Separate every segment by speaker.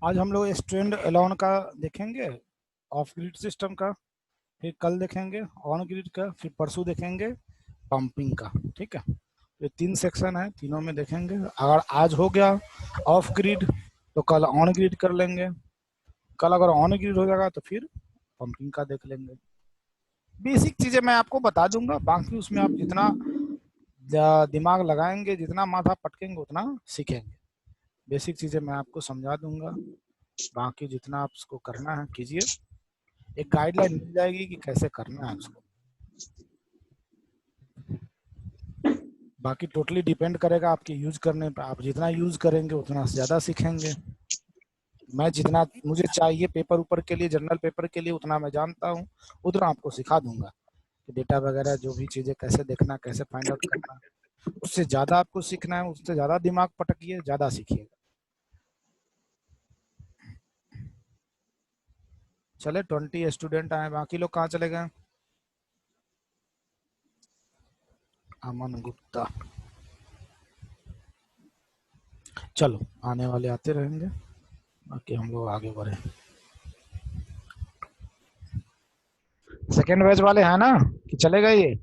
Speaker 1: आज हम लोग स्टैंड अलोन का देखेंगे, ऑफ ग्रिड सिस्टम का, फिर कल देखेंगे ऑन ग्रिड का, फिर परसों देखेंगे पंपिंग का। ठीक है, ये 3 सेक्शन है, तीनों में देखेंगे। अगर आज हो गया ऑफ ग्रिड तो कल ऑन ग्रिड कर लेंगे, कल अगर ऑन ग्रिड हो जाएगा तो फिर पंपिंग का देख लेंगे। बेसिक चीजें मैं आपको बता दूंगा, बाकी उसमें आप जितना दिमाग लगाएंगे, जितना माथा पटकेंगे उतना सीखेंगे। बेसिक चीजें मैं आपको समझा दूंगा, बाकी जितना आप उसको करना है कीजिए। एक गाइडलाइन मिल जाएगी कि कैसे करना है उसको। बाकी टोटली डिपेंड करेगा आपके यूज करने पर। आप जितना यूज करेंगे उतना ज्यादा सीखेंगे। मैं जितना मुझे चाहिए पेपर ऊपर के लिए, जनरल पेपर के लिए, उतना मैं जानता हूँ, उतना आपको सिखा दूंगा कि डेटा वगैरह जो भी चीजें कैसे देखना, कैसे फाइंड आउट करना। उससे ज्यादा आपको सीखना है, उससे ज्यादा दिमाग पटकिए, ज्यादा सीखिएगा। चले 20 स्टूडेंट आए, बाकी लोग कहाँ चले गए? अमन गुप्ता, चलो आने वाले आते रहेंगे, बाकी हम लोग आगे बढ़े। सेकेंड बैच वाले हैं ना कि चले गए ये?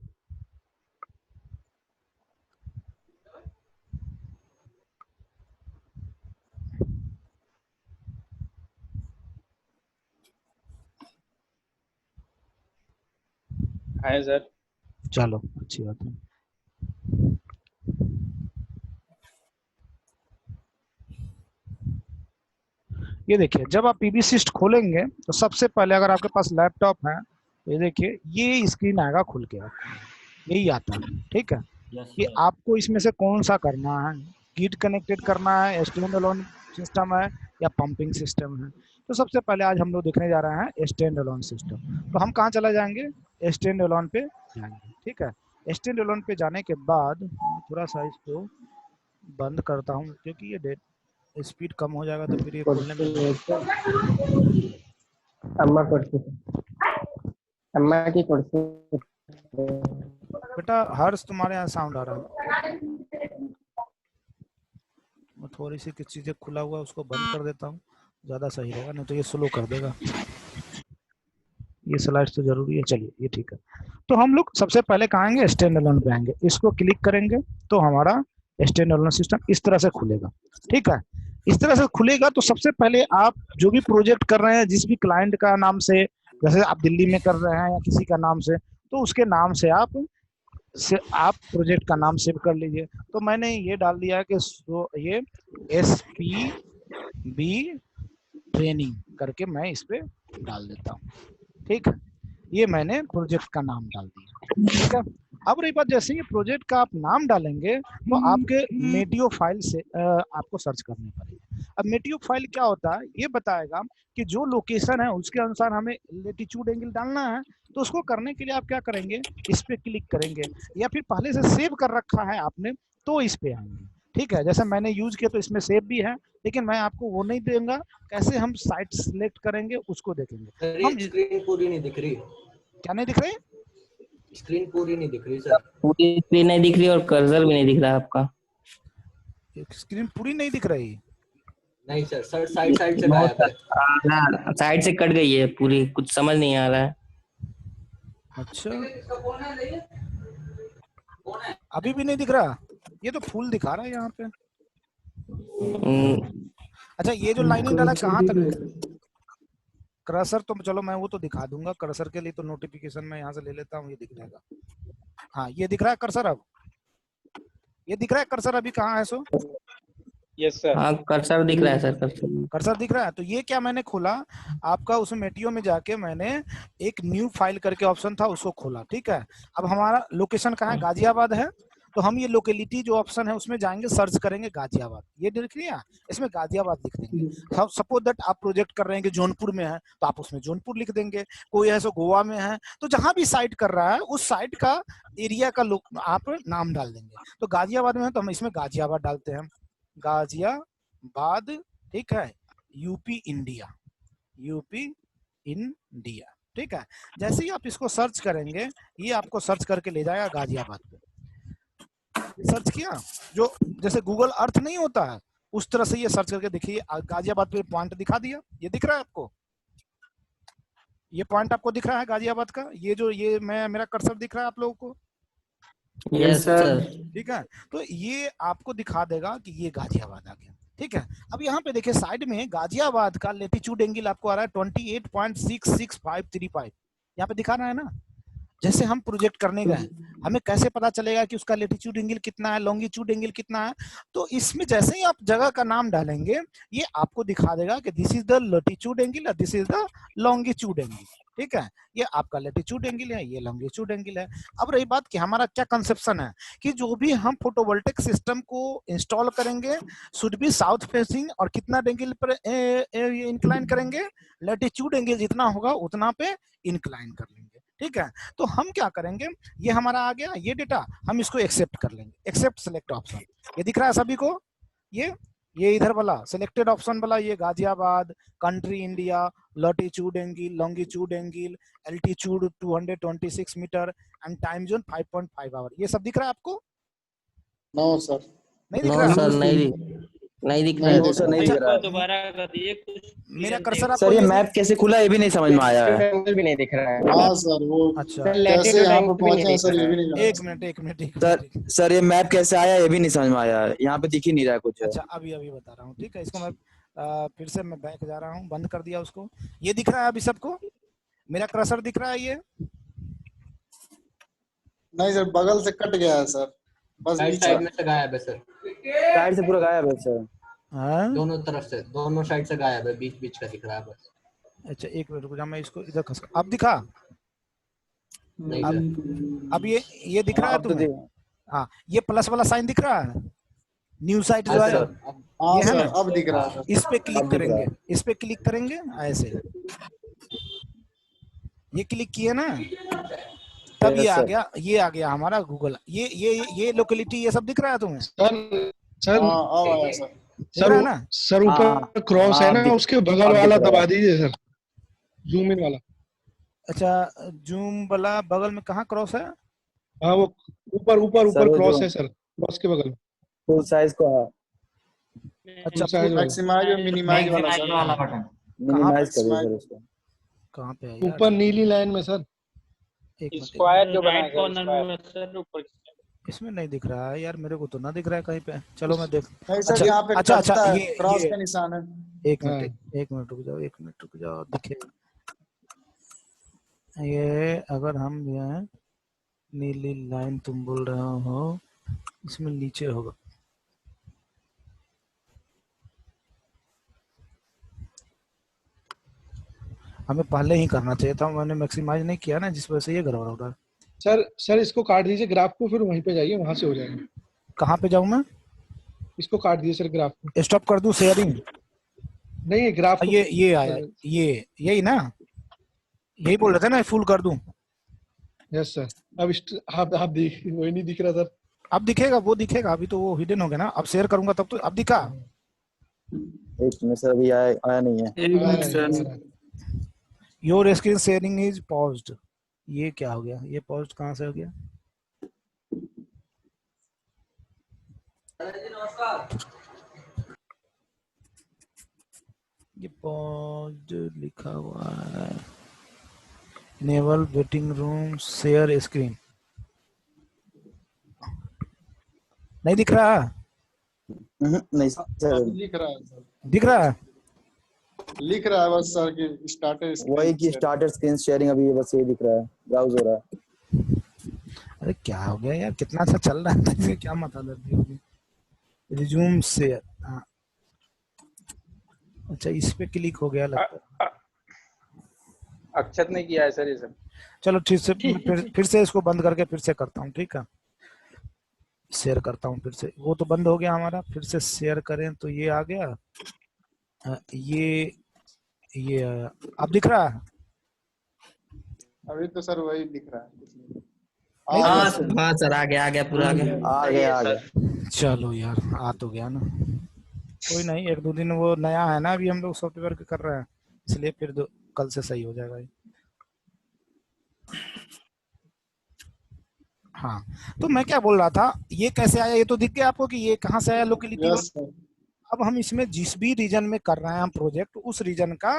Speaker 2: है सर।
Speaker 1: चलो अच्छी बात है। ये देखिए, जब आप पीबीसिस्ट खोलेंगे तो सबसे पहले अगर आपके पास लैपटॉप है तो ये देखिए, ये स्क्रीन आएगा खुल के, यही आता है। ठीक है, कि आपको इसमें से कौन सा करना है, गिट कनेक्टेड करना है, स्टैंड अलोन सिस्टम है, या पंपिंग सिस्टम है। तो सबसे पहले आज हम लोग देखने जा रहे हैं स्टैंड अलोन सिस्टम। तो हम कहाँ चला जाएंगे? स्टैंड अलोन पे जाएंगे। ठीक है, स्टैंड अलोन पे जाने के बाद थोड़ा सा इसको बंद करता हूँ, क्योंकि ये स्पीड कम हो जाएगा तो फिर ये खोलने में
Speaker 3: अम्मा कुर्सी, अम्मा की कुर्सी।
Speaker 1: बेटा हर्ष तुम्हारे यहाँ साउंड आ रहा है। मैं थोड़ी सी किसी चीजें खुला हुआ है उसको बंद कर देता हूँ, ज्यादा सही रहेगा, नहीं तो ये स्लो कर देगा। ये स्लाइड्स तो जरूरी है। चलिए ये ठीक है। तो हम लोग सबसे पहले कहाँ आएंगे? स्टैंड अलोन पे आएंगे। इसको क्लिक करेंगे तो हमारा स्टैंड अलोन सिस्टम इस तरह से खुलेगा। ठीक है, इस तरह से खुलेगा तो सबसे पहले आप जो भी प्रोजेक्ट कर रहे हैं, जिस भी क्लाइंट का नाम से, जैसे आप दिल्ली में कर रहे हैं या किसी का नाम से, तो उसके नाम से आप प्रोजेक्ट का नाम सेव कर लीजिए। तो मैंने ये डाल दिया है कि ये SPB ट्रेनिंग करके मैं इस पे डाल देता हूँ। ठीक है, ये मैंने प्रोजेक्ट का नाम डाल दिया। ठीक है, अब रही बात, जैसे ये प्रोजेक्ट का आप नाम डालेंगे तो आपके मेटियो फाइल से आपको सर्च करनी पड़ेगी। अब मेटियो फाइल क्या होता है, ये बताएगा कि जो लोकेशन है उसके अनुसार हमें लेटीट्यूड एंगल डालना है। तो उसको करने के लिए आप क्या करेंगे, इस पे क्लिक करेंगे, या फिर पहले से सेव कर रखा है आपने तो इस पे आएंगे। ठीक है, जैसे मैंने यूज किया तो इसमें सेव भी है, लेकिन मैं आपको वो नहीं दूंगा। कैसे हम साइट सिलेक्ट करेंगे उसको देखेंगे। हम
Speaker 4: स्क्रीन पूरी नहीं दिख रही।
Speaker 1: क्या नहीं दिख रही?
Speaker 4: स्क्रीन पूरी नहीं दिख रही सर।
Speaker 3: पूरी स्क्रीन नहीं दिख रही और कर्सर भी नहीं दिख रहा आपका।
Speaker 1: स्क्रीन पूरी नहीं दिख रही?
Speaker 4: नहीं सर, सर साइड साइड से गायब है।
Speaker 3: साइड से कट गई है पूरी, कुछ समझ नहीं आ रहा है।
Speaker 1: अच्छा, अभी भी नहीं दिख रहा? ये तो फुल दिखा रहा है यहाँ पे। अच्छा, ये जो लाइनिंग डाला कहाँ तक? क्रसर तो चलो मैं वो तो दिखा दूंगा, क्रसर के लिए तो नोटिफिकेशन मैं यहाँ से ले लेता हूँ, ये दिख जाएगा। हाँ, ये दिख रहा है कर्सर। अब ये दिख रहा है कर्सर, अभी कहाँ है सो?
Speaker 2: Yes sir.
Speaker 3: हाँ कर्सर दिख रहा है सर,
Speaker 1: कर्सर दिख रहा है। तो ये क्या मैंने खोला आपका, उसमें मेटियो में जाके मैंने एक न्यू फाइल करके ऑप्शन था उसको खोला। ठीक है, अब हमारा लोकेशन कहाँ है? गाजियाबाद है। तो हम ये लोकेलिटी जो ऑप्शन है उसमें जाएंगे, सर्च करेंगे गाजियाबाद। ये दिख रही है, इसमें गाजियाबाद लिख देंगे। सपोज दैट आप प्रोजेक्ट कर रहे हैं कि जौनपुर में है तो आप उसमें जौनपुर लिख देंगे। कोई है सो गोवा में है, तो जहां भी साइट कर रहा है उस साइट का एरिया का आप नाम डाल देंगे। तो गाजियाबाद में है तो हम इसमें गाजियाबाद डालते हैं, गाजियाबाद। ठीक है, यूपी इंडिया, यूपी इंडिया। ठीक है, जैसे ही आप इसको सर्च करेंगे ये आपको सर्च करके ले जाएगा गाजियाबाद पे। सर्च किया, जो जैसे गूगल अर्थ नहीं होता है, उस तरह से ये सर्च करके देखिए, गाजियाबाद पे पॉइंट दिखा दिया, ये दिख रहा है आपको, ये पॉइंट आपको दिख रहा है गाजियाबाद का, ये जो ये मेरा कर्सर दिख रहा है आप लोगों को,
Speaker 3: यस सर।
Speaker 1: ठीक है। तो ये आपको दिखा देगा कि ये गाजियाबाद आ गया, ठीक है। अब यहाँ पे देखिए साइड में गाजियाबाद का लेटीट्यूड एंगल आपको आ रहा है 28.66535, यहाँ पे दिखा रहा है ना। जैसे हम प्रोजेक्ट करने गए, हमें कैसे पता चलेगा कि उसका लेटीट्यूड एंगल कितना है, लॉन्गिट्यूड एंगल कितना है? तो इसमें जैसे ही आप जगह का नाम डालेंगे, ये आपको दिखा देगा कि this is the latitude angle और this is the longitude angle, ठीक है। ये आपका लेटीट्यूड एंगल है, ये लॉन्गिट्यूड एंगल है। अब रही बात कि हमारा क्या कंसेप्शन है कि जो भी हम फोटोवोल्टिक सिस्टम को इंस्टॉल करेंगे शुड बी साउथ फेसिंग, और कितना एंगल पर इंक्लाइन करेंगे, लेटीट्यूड एंगल जितना होगा उतना पे इंक्लाइन कर लेंगे, ठीक है। तो हम क्या करेंगे, ये हमारा आ गया ये डेटा, हम इसको एक्सेप्ट कर लेंगे, एक्सेप्ट सेलेक्ट ऑप्शन, ये दिख रहा है सभी को, ये इधर वाला सिलेक्टेड ऑप्शन वाला, ये Ghaziabad, country India, latitude angle, longitude angle, altitude 226 metre and time zone 5.5 hour, ये सब दिख रहा है आपको?
Speaker 5: नो सर,
Speaker 1: नहीं दिख
Speaker 3: नो
Speaker 1: रहा?
Speaker 3: सर, नहीं दिख रहा
Speaker 5: नहीं सर, नहीं दिख रहा है।
Speaker 2: दोबारा कर दीजिए कुछ।
Speaker 1: मेरा कर्सर
Speaker 6: सर
Speaker 1: आपको
Speaker 6: ये मैप कैसे खुला ये भी नहीं समझ में आया है।
Speaker 3: एंगल भी नहीं दिख रहा है।
Speaker 5: हाँ सर, वो
Speaker 1: अच्छा
Speaker 5: कैसे यहाँ पे पहुंचे सर ये भी नहीं जानते।
Speaker 1: एक मिनट
Speaker 6: सर ये मैप कैसे आया ये भी नहीं समझ में आया है, यहाँ पे दिख ही नहीं रहा है कुछ।
Speaker 1: अच्छा अभी बता रहा हूँ, ठीक है। इसको मैं फिर से मैं बैक जा रहा हूँ, बंद कर दिया उसको। ये दिख रहा है अभी सबको, मेरा कर्सर दिख रहा है ये?
Speaker 5: नहीं सर, बगल से कट गया है सर, बस
Speaker 4: साइड में से गायब है सर,
Speaker 6: साइड से पूरा गायब है सर।
Speaker 1: हाँ?
Speaker 4: दोनों तरफ से, दोनों साइड से गायब है, बीच बीच का दिख रहा है बस।
Speaker 1: अच्छा एक मिनट रुक जा, मैं इसको इधर खस, अब दिखा?
Speaker 4: नहीं सर,
Speaker 1: अब ये दिख रहा है तुम्हें? हाँ, ये प्लस वाला साइन दिख रहा है, न्यू साइट जो है,
Speaker 5: हाँ
Speaker 1: ये है
Speaker 5: सर,
Speaker 1: ना?
Speaker 5: अब दिख रहा है सर।
Speaker 1: इस पे क्लिक
Speaker 6: अब दिख रहा
Speaker 1: करेंगे, इस पे क्लिक करेंगे ऐसे, ये क्लिक किए ना, तब ये आ गया, ये आ गया हमारा गूगल। ये लोकेलिटी ये सब दिख रहा है तुम्हें?
Speaker 7: सर
Speaker 5: हाँ अब आया सर।
Speaker 1: दिख रहा है ना?
Speaker 7: सर ऊपर क्रॉस है ना, उसके बगल वाला दबा दीजिए सर, जूम इन वाला।
Speaker 1: अच्छा जूम वाला बगल में कहाँ क्रॉस है?
Speaker 7: हाँ वो ऊपर
Speaker 6: सर, वो
Speaker 7: क्रॉस
Speaker 6: जो-
Speaker 7: है सर, क्रॉस के बगल में।
Speaker 6: फुल साइज को
Speaker 1: अच्छा
Speaker 7: साइज वाला।
Speaker 5: मैक्सिमाइज और मिनिमाइज वाला सर।
Speaker 4: बटन
Speaker 6: मिनिमाइज करिए सर उसको।
Speaker 1: कहाँ पे है यार?
Speaker 7: ऊपर नीली लाइन में सर।
Speaker 1: एक मिनट,
Speaker 2: स्क्वायर जो बनाया गया है सर ऊपर।
Speaker 1: इसमें नहीं दिख रहा है यार, मेरे को तो ना दिख रहा है कहीं पे। चलो मैं देख,
Speaker 5: नहीं सर,
Speaker 1: अच्छा,
Speaker 5: यहाँ पे
Speaker 1: अच्छा,
Speaker 5: कटता है,
Speaker 1: ये-
Speaker 5: क्रॉस
Speaker 1: ये-
Speaker 5: का निशान है।
Speaker 1: एक मिनट रुक जाओ, दिखेगा ये। अगर हम ये नीली लाइन तुम बोल रहे हो, इसमें नीचे होगा। हमें पहले ही करना चाहिए था, मैंने मैक्सिमाइज नहीं किया ना, जिस वजह से ये गड़बड़ हो रहा है।
Speaker 7: सर इसको काट दीजिए ग्राफ को, फिर वहीं पे जाइए, वहां से हो जाएगा।
Speaker 1: कहाँ पे जाऊँ मैं?
Speaker 7: इसको काट दीजिए सर ग्राफ को।
Speaker 1: स्टॉप कर दूं शेयरिंग?
Speaker 7: नहीं ये ग्राफ को,
Speaker 1: ये आया, यही ना, यही बोल रहे थे ना, फुल कर दूं?
Speaker 7: Yes sir. अब आप देख, वही नहीं दिख रहा सर।
Speaker 1: अब दिखेगा, वो दिखेगा, अभी तो वो हिडन हो गया ना। अब शेयर करूंगा तब तो अब दिखा।
Speaker 6: एक मिनट सर, अभी आया नहीं है।
Speaker 1: Your screen sharing is paused. ये क्या हो गया? ये पॉज्ड कहाँ से हो गया? ये पॉज्ड लिखा हुआ है, enable waiting room share screen. नहीं दिख रहा?
Speaker 6: नहीं सर,
Speaker 5: अब लिख रहा है सर,
Speaker 1: दिख रहा है?
Speaker 5: लिख रहा है बस सर कि स्टार्टर
Speaker 6: वही की स्टार्टर स्क्रीन शेयरिंग अभी बस ये दिख रहा है, ब्राउज हो रहा है।
Speaker 1: अरे क्या हो गया यार, कितना अच्छा चल रहा है, इसमें क्या मत दर्दी होगी। रिज्यूम शेयर, हाँ अच्छा इस पे क्लिक हो गया लगता है।
Speaker 2: अक्षत ने किया है सर ये सब।
Speaker 1: चलो ठीक से, फिर से इसको बंद करके फिर से करता हूँ, ठीक है। शेयर करता हूँ फिर से, वो तो बंद हो गया हमारा, फिर से शेयर करें तो ये आ गया। ये आया, अब दिख रहा है?
Speaker 5: अभी तो सर वही दिख रहा है, कुछ नहीं।
Speaker 3: हाँ सर, आ गया पूरा आ गया।
Speaker 6: आ गया।
Speaker 1: चलो यार, आ तो गया ना, कोई नहीं, एक दो दिन वो नया है ना, अभी हम लोग सॉफ्टवेयर कर रहे हैं, इसलिए फिर कल से सही हो जाएगा ये। हाँ तो मैं क्या बोल रहा था, ये कैसे आया? ये तो दिख गया आपको कि ये कहाँ से आया लोकेलिटी?
Speaker 5: यस सर,
Speaker 1: अब हम इसमें जिस भी रीजन में कर रहे हैं हम प्रोजेक्ट, उस रीजन का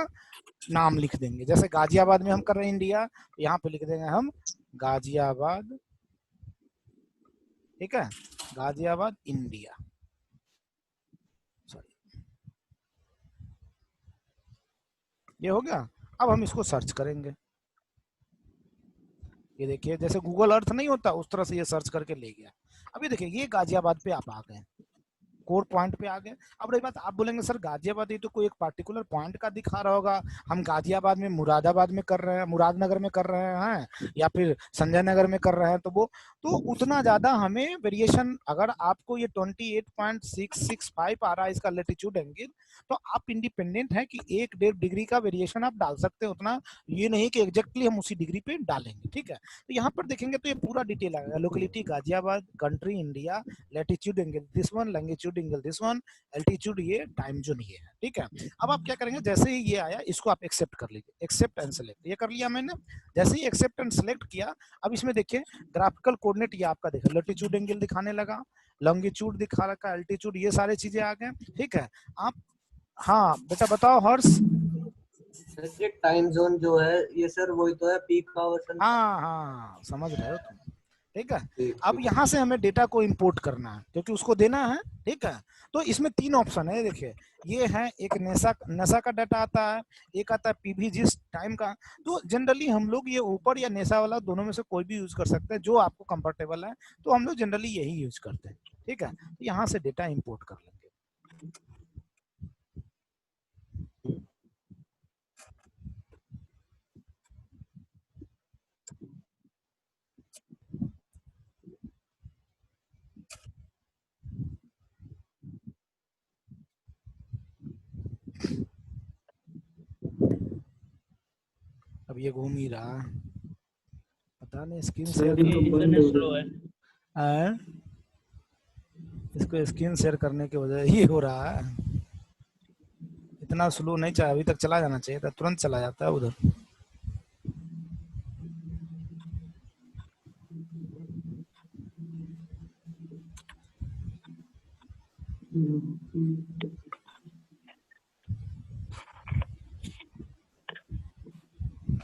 Speaker 1: नाम लिख देंगे। जैसे गाजियाबाद में हम कर रहे हैं इंडिया, तो यहाँ पे लिख देंगे हम गाजियाबाद, ठीक है, गाजियाबाद इंडिया। सॉरी, ये हो गया। अब हम इसको सर्च करेंगे। ये देखिए जैसे गूगल अर्थ नहीं होता उस तरह से ये सर्च करके ले गया। अब ये देखिए ये गाजियाबाद पे आप आ गए, कोर पॉइंट पे आ गए। अब रही बात, आप बोलेंगे सर गाजियाबाद ये तो कोई एक पार्टिकुलर पॉइंट का दिखा रहा होगा, हम गाजियाबाद में मुरादाबाद में कर रहे हैं, मुरादनगर में कर रहे हैं, या फिर संजय नगर में कर रहे हैं, तो वो तो उतना ज्यादा हमें वेरिएशन, अगर आपको ये 28.665 आ रहा है इसका लेटीट्यूड एंगल, तो आप इंडिपेंडेंट है कि 1.5 डिग्री का वेरिएशन आप डाल सकते हैं, उतना ये नहीं कि एग्जैक्टली हम उसी डिग्री पे डालेंगे, ठीक है। तो यहाँ पर देखेंगे तो ये पूरा डिटेल आएगा, locality Ghaziabad, country India, latitude angle this one, longitude angle this one, altitude ये, टाइम जोन ये है, ठीक है। अब आप क्या करेंगे, जैसे ही ये आया इसको आप एक्सेप्ट कर लीजिए, एक्सेप्ट एंड सेलेक्ट, ये कर लिया मैंने। जैसे ही एक्सेप्ट एंड सेलेक्ट किया, अब इसमें देखिए ग्राफिकल कोऑर्डिनेट ये आपका देखा, लैटिट्यूड एंगल दिखाने लगा, लॉन्गिट्यूड दिखा रखा, एल्टीट्यूड, ये सारी चीजें आ गए, ठीक है। आप हाँ बेटा बताओ हर्ष।
Speaker 4: सर टाइम जोन जो है ये सर वही तो है, पीक आवर।
Speaker 1: हाँ समझ रहे हो तुम, ठीक है। अब यहाँ से हमें डेटा को इंपोर्ट करना है क्योंकि उसको देना है, ठीक है। तो इसमें 3 ऑप्शन है, देखिए ये है, एक नेसा का डाटा आता है, एक आता है पीवी जिस टाइम का। तो जनरली हम लोग ये ऊपर या नेसा वाला दोनों में से कोई भी यूज कर सकते हैं, जो आपको कंफर्टेबल है, तो हम लोग जनरली यही यूज करते हैं, ठीक है। तो यहाँ से डेटा इंपोर्ट कर लेंगे। अब ये घूम ही रहा है, पता नहीं स्क्रीन शेयर
Speaker 2: स्लो है।
Speaker 1: इसको स्क्रीन शेयर करने की वजह ये हो रहा है। इतना स्लो नहीं चाहिए, अभी तक चला जाना चाहिए था, तुरंत चला जाता है उधर।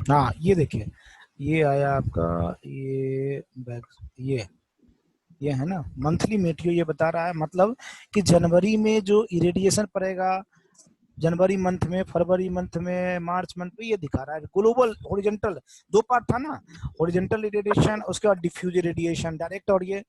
Speaker 1: हाँ ये देखिए, ये आया आपका, ये बैक, ये है ना मंथली मेटियो, ये बता रहा है मतलब कि जनवरी में जो इरेडिएशन पड़ेगा, जनवरी मंथ में, फरवरी मंथ में, मार्च मंथ में, ये दिखा रहा है ग्लोबल हॉरिजॉन्टल, 2 पार्ट था ना, हॉरिजॉन्टल इरेडिएशन, उसके बाद डिफ्यूज इरेडिएशन डायरेक्ट, और ये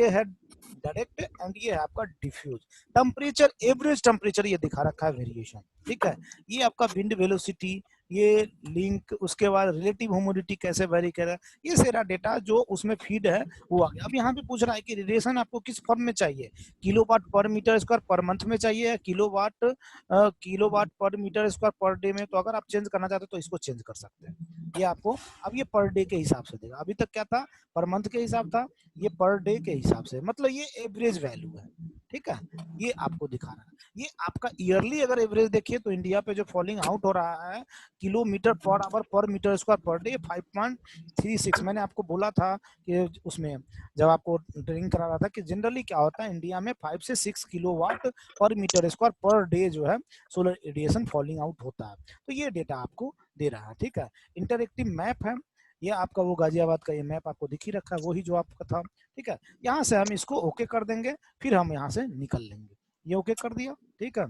Speaker 1: है डायरेक्ट, एंड ये है आपका डिफ्यूज। टेम्परेचर, एवरेज टेम्परेचर ये दिखा रखा है वेरिएशन, ठीक है। ये आपका विंड वेलोसिटी, ये लिंक, उसके बाद रिलेटिव ह्यूमिडिटी कैसे वेरी कर रहा है, ये सारा डेटा जो उसमें फीड है वो आ गया। अब यहाँ पे पूछ रहा है कि रेडिएशन आपको किस फॉर्म में चाहिए, किलोवाट पर मीटर स्क्वायर पर मंथ में चाहिए, या किलोवाट पर मीटर स्क्वायर पर डे में। तो अगर आप चेंज करना चाहते हैं तो इसको चेंज कर सकते हैं, ये आपको अब ये पर डे के हिसाब से देगा। अभी तक क्या था, पर मंथ के हिसाब था, ये पर डे के हिसाब से, मतलब ये एवरेज वैल्यू है, ठीक है। ये आपको दिखा रहा है। ये आपका ईयरली अगर एवरेज देखिए तो इंडिया पे जो फॉलिंग आउट हो रहा है किलोमीटर पर आवर पर मीटर स्क्वायर पर डे 5.36। मैंने आपको बोला था कि उसमें जब आपको ट्रेनिंग करा रहा था कि जनरली क्या होता है, इंडिया में 5 से 6 किलोवाट पर मीटर स्क्वायर पर डे जो है सोलर रेडिएशन फॉलिंग आउट होता है। तो ये डेटा आपको दे रहा है, ठीक है। इंटरएक्टिव मैप है ये आपका, वो गाजियाबाद का ये मैप आपको दिख ही रखा है, वही जो आपका था, ठीक है। यहाँ से हम इसको ओके कर देंगे, फिर हम यहाँ से निकल लेंगे। ये ओके कर दिया, ठीक है।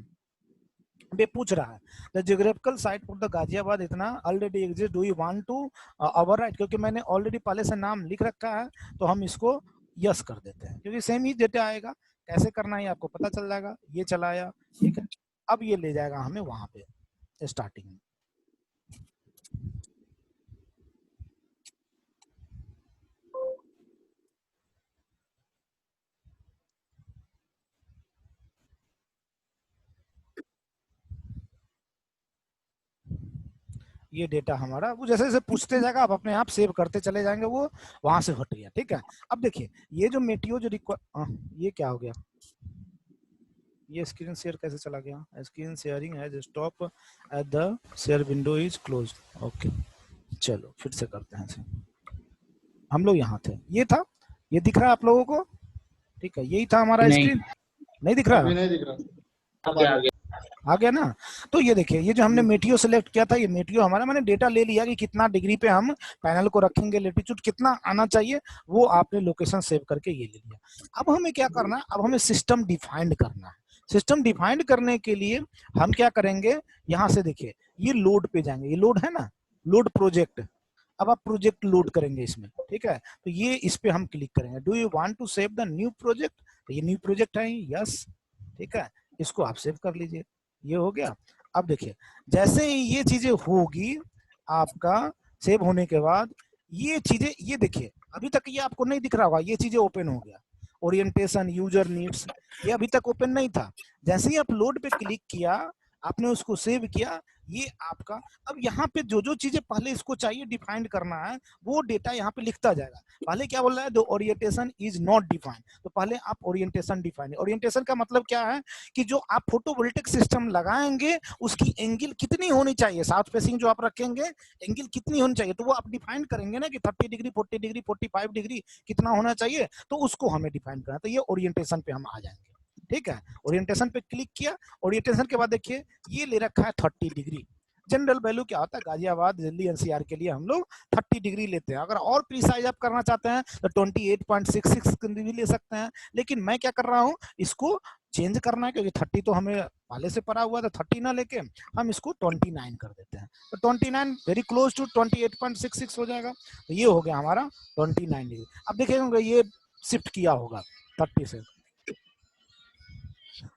Speaker 1: ये पूछ रहा है the geographical site for the Ghaziabad इतना already exist, do you want to overwrite, क्योंकि मैंने ऑलरेडी पहले से नाम लिख रखा है तो हम इसको यस कर देते हैं, क्योंकि सेम ही डेटा आएगा, कैसे करना है आपको पता चल जाएगा। ये चलाया, ठीक है। अब ये ले जाएगा हमें वहां पे स्टार्टिंग में। ये डेटा हमारा वो जैसे जैसे पूछते जाएगा आप अपने आप सेव करते चले जाएंगे, वो वहां से हट गया, ठीक है। अब देखिए ये जो मेटियो जो ये क्या हो गया, ये स्क्रीन शेयर कैसे चला गया, स्क्रीन शेयरिंग है stop at the share window is close. Okay चलो फिर से करते हैं। हम लोग यहाँ थे, ये था, ये दिख रहा है आप लोगों को, ठीक है। यही था हमारा स्क्रीन, नहीं दिख रहा,
Speaker 5: अभी नहीं दिख रहा।
Speaker 1: आ गया ना। तो ये देखिए, ये जो हमने मेटियो सेलेक्ट किया था, ये मेटियो हमारा, मैंने डेटा ले लिया कि कितना डिग्री पे हम पैनल को रखेंगे, लेटीट्यूड कितना आना चाहिए, वो आपने लोकेशन सेव करके ये ले लिया। अब हमें क्या करना है, अब हमें सिस्टम डिफाइंड करना है। सिस्टम डिफाइंड करने के लिए हम क्या करेंगे, यहाँ से देखिए ये लोड पे जाएंगे, ये लोड है ना, लोड प्रोजेक्ट। अब आप प्रोजेक्ट लोड करेंगे इसमें, ठीक है, तो ये इस पे हम क्लिक करेंगे। Do you want to save the new project, तो ये न्यू प्रोजेक्ट है, यस, ठीक है, इसको आप सेव कर लीजिए। ये हो गया। अब देखिए, जैसे ही ये चीजें होगी आपका सेव होने के बाद, ये चीजें, ये देखिए अभी तक ये आपको नहीं दिख रहा होगा, ये चीजें ओपन हो गया, ओरिएंटेशन, यूजर नीड्स, ये अभी तक ओपन नहीं था। जैसे ही आप लोड पे क्लिक किया, आपने उसको सेव किया, ये आपका, अब यहाँ पे जो जो चीजें पहले इसको चाहिए डिफाइंड करना है, वो डेटा यहाँ पे लिखता जाएगा। पहले क्या बोल रहा है, the orientation is not defined, तो पहले आप ओरिएंटेशन डिफाइन। ओरिएंटेशन का मतलब क्या है कि जो आप फोटोवोल्टिक सिस्टम लगाएंगे उसकी एंगल कितनी होनी चाहिए, साउथ फेसिंग जो आप रखेंगे एंगल कितनी होनी चाहिए, तो वो आप डिफाइन करेंगे ना कि 30 डिग्री, 40 डिग्री, 45 डिग्री कितना होना चाहिए, तो उसको हमें डिफाइन करना। तो ये ओरिएंटेशन पे हम आ जाएंगे, ठीक है। ओरिएंटेशन पे क्लिक किया, ओरिएंटेशन के बाद देखिए ये ले रखा है 30 डिग्री। जनरल वैल्यू क्या होता है, गाजियाबाद, दिल्ली एनसीआर के लिए हम लोग 30 डिग्री लेते हैं। अगर और प्रीसाइज आप करना चाहते हैं तो 28.66 भी ले सकते हैं, लेकिन मैं क्या कर रहा हूँ, इसको चेंज करना है, क्योंकि 30 तो हमें पहले से पड़ा हुआ था, 30 ना लेके हम इसको 29 कर देते हैं। तो 29 वेरी क्लोज टू 28.66 हो जाएगा। तो ये हो गया हमारा 29 डिग्री। अब देखिएगा ये शिफ्ट किया होगा 30 से,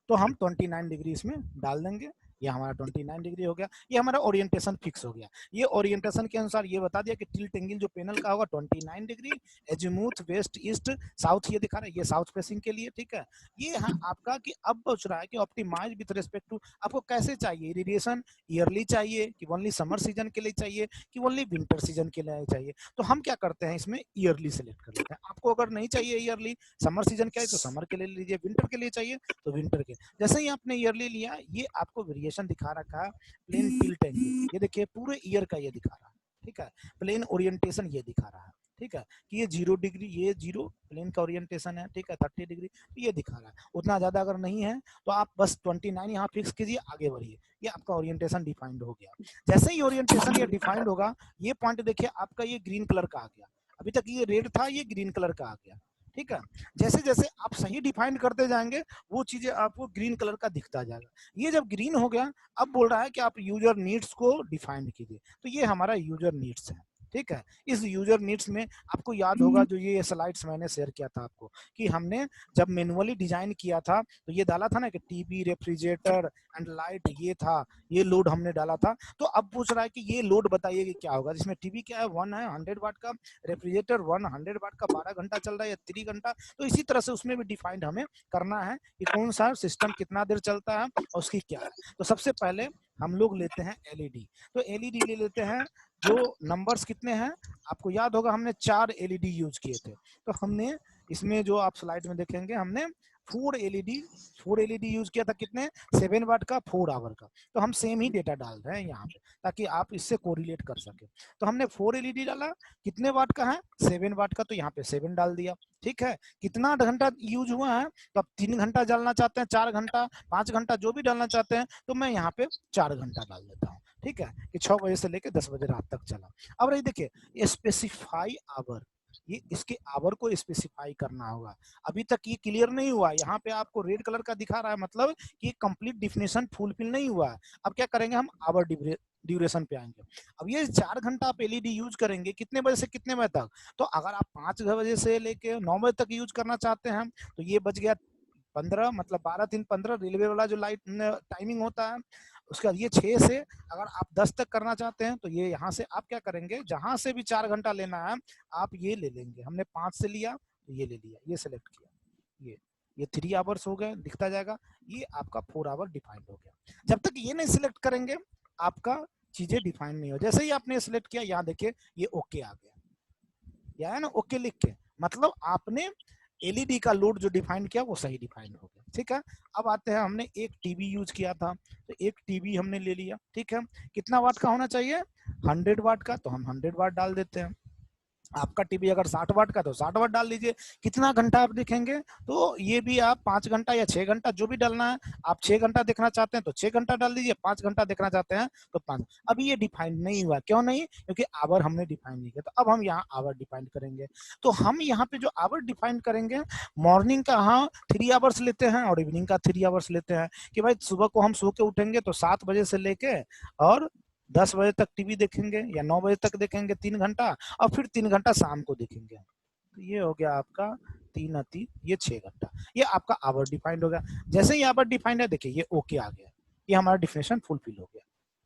Speaker 1: तो हम 29 डिग्री इसमें डाल देंगे। ये हमारा 29 डिग्री हो गया। ये हमारा ओरिएंटेशन फिक्स हो गया। ये ओरिएंटेशन के अनुसार ये बता दिया कि टिल्ट एंगल जो पैनल का होगा 29 degree, azimuth, west, east, south ये दिखा रहा है, ये साउथ फेसिंग के लिए, ठीक है। ये हाँ आपका कि अब पूछ रहा है कि ऑप्टिमाइज विद रिस्पेक्ट टू, आपको कैसे चाहिए, इरिगेशन ईयरली चाहिए कि ओनली समर सीजन के लिए चाहिए कि ओनली विंटर सीजन के लिए चाहिए। तो हम क्या करते हैं, इसमें ईयरली सेलेक्ट कर लेते हैं। आपको अगर नहीं चाहिए ईयरली, समर सीजन क्या है तो समर के लिए लीजिए, विंटर के लिए चाहिए तो विंटर के। जैसे ही आपने ईयरली लिया, ये आपको वेरिएशन दिखा रखा है, प्लेन टिल्ट एंगल, ये देखिए पूरे ईयर का ये दिखा रहा है, ठीक है। प्लेन ओरिएंटेशन ये दिखा रहा है, ठीक है, कि ये 0 डिग्री, ये 0 प्लेन का ओरिएंटेशन है, ठीक है। 30 डिग्री ये दिखा रहा है। उतना ज्यादा अगर नहीं है तो आप बस 29 यहाँ फिक्स कीजिए, आगे बढ़िए। ये आपका ओरिएंटेशन डिफाइंड हो गया। जैसे ही ओरिएंटेशन ये डिफाइंड होगा, ये पॉइंट देखिए आपका ये ग्रीन कलर का आ गया। अभी तक ये रेड था, ये ग्रीन कलर का आ गया, ठीक है। जैसे जैसे आप सही डिफाइन करते जाएंगे, वो चीजें आपको ग्रीन कलर का दिखता जाएगा। ये जब ग्रीन हो गया, अब बोल रहा है कि आप यूजर नीड्स को डिफाइन कीजिए। तो ये हमारा यूजर नीड्स है, ठीक है। इस यूजर नीड्स में आपको याद होगा जो ये स्लाइड्स मैंने शेयर किया था आपको, कि हमने जब मैनुअली डिजाइन किया था तो ये डाला था ना कि टीवी, रेफ्रिजरेटर एंड लाइट, ये था, ये लोड हमने डाला था। तो अब पूछ रहा है कि ये लोड बताइए कि क्या होगा, जिसमें टीवी क्या है 1 है 100 वाट का, रेफ्रिजरेटर 100 वाट का 12 घंटा चल रहा है या 3 घंटा। तो इसी तरह से उसमें भी डिफाइंड हमें करना है कि कौन सा सिस्टम कितना देर चलता है और उसकी क्या है। तो सबसे पहले हम लोग लेते हैं एलईडी। तो एलईडी ले लेते हैं, जो नंबर्स कितने हैं आपको याद होगा, हमने 4 एलईडी यूज किए थे। तो हमने इसमें जो आप स्लाइड में देखेंगे, हमने 4 एलईडी यूज किया था। कितने, 7 वाट का, 4 आवर का। तो हम सेम ही डेटा डाल रहे हैं यहाँ पे, ताकि आप इससे कोरिलेट कर सके। तो हमने 4 एलईडी डाला, कितने वाट का है, 7 वाट का, तो यहाँ पे 7 डाल दिया, ठीक है। कितना घंटा यूज हुआ है, तो आप 3 घंटा डालना चाहते हैं, 4 घंटा, 5 घंटा, जो भी डालना चाहते हैं, तो मैं यहाँ पे 4 घंटा डाल देता हूँ, ठीक है, कि 6 बजे से लेकर 10 बजे रात तक चला। अब रही देखिए स्पेसिफाई आवर, ये इसके आवर को स्पेसिफाई करना होगा। अभी तक ये क्लियर नहीं हुआ, यहाँ पे आपको रेड कलर का दिखा रहा है, मतलब कि कंप्लीट डिफिनेशन फुलफिल नहीं हुआ है। अब क्या करेंगे, हम आवर ड्यूरेशन पे आएंगे। अब ये 4 घंटा आप एलईडी यूज करेंगे, कितने बजे से कितने बजे तक, तो अगर आप 5 बजे से लेके 9 बजे तक यूज करना चाहते हैं, तो ये बच गया 15, मतलब 12 3 15 रेलवे वाला जो लाइट टाइमिंग होता है। उसके बाद ये 6 से अगर आप 10 तक करना चाहते हैं, तो ये यहाँ से आप क्या करेंगे, जहां से भी 4 घंटा लेना है आप ये ले लेंगे। हमने 5 से लिया तो ये ले लिया, ये सिलेक्ट किया, ये 3 आवर्स हो गए, दिखता जाएगा। ये आपका 4 आवर डिफाइंड हो गया। जब तक ये नहीं सिलेक्ट करेंगे, आपका चीजें डिफाइन नहीं हो। जैसे ही आपने सिलेक्ट किया, यहाँ देखिए ये ओके आ गया, या है ना ओके लिख के, मतलब आपने एलईडी का लोड जो डिफाइन किया वो सही डिफाइन हो गया, ठीक है। अब आते हैं, हमने एक टीवी यूज किया था, तो एक टीवी हमने ले लिया, ठीक है। कितना वाट का होना चाहिए, 100 वाट का, तो हम 100 वाट डाल देते हैं। आपका टीवी अगर 60 वाट का तो 60 वाट डाल दीजिए। कितना घंटा आप देखेंगे, तो ये भी आप 5 घंटा या 6 घंटा जो भी डालना है। आप 6 घंटा देखना चाहते हैं तो 6 घंटा डाल दीजिए, 5 घंटा देखना चाहते हैं तो 5। अभी ये डिफाइंड नहीं हुआ, क्यों नहीं? क्योंकि आवर हमने डिफाइन नहीं किया। तो अब हम यहाँ आवर डिफाइन करेंगे। तो हम यहाँ पे जो आवर डिफाइन करेंगे, मॉर्निंग का हाँ 3 आवर्स लेते हैं और इवनिंग का 3 आवर्स लेते हैं। कि भाई सुबह को हम सो के उठेंगे तो 7 बजे से लेके और 10 बजे तक टीवी देखेंगे या 9 बजे तक देखेंगे 3 घंटा, और फिर 3 घंटा शाम को देखेंगे। तो ये हो गया आपका 3 और 3, ये 6 घंटा। ये आपका आवर डिफाइंड हो गया। जैसे ही आवर डिफाइंड है, देखिए ये ओके आ गया, ये हमारा डिफिनेशन फुलफिल हो गया।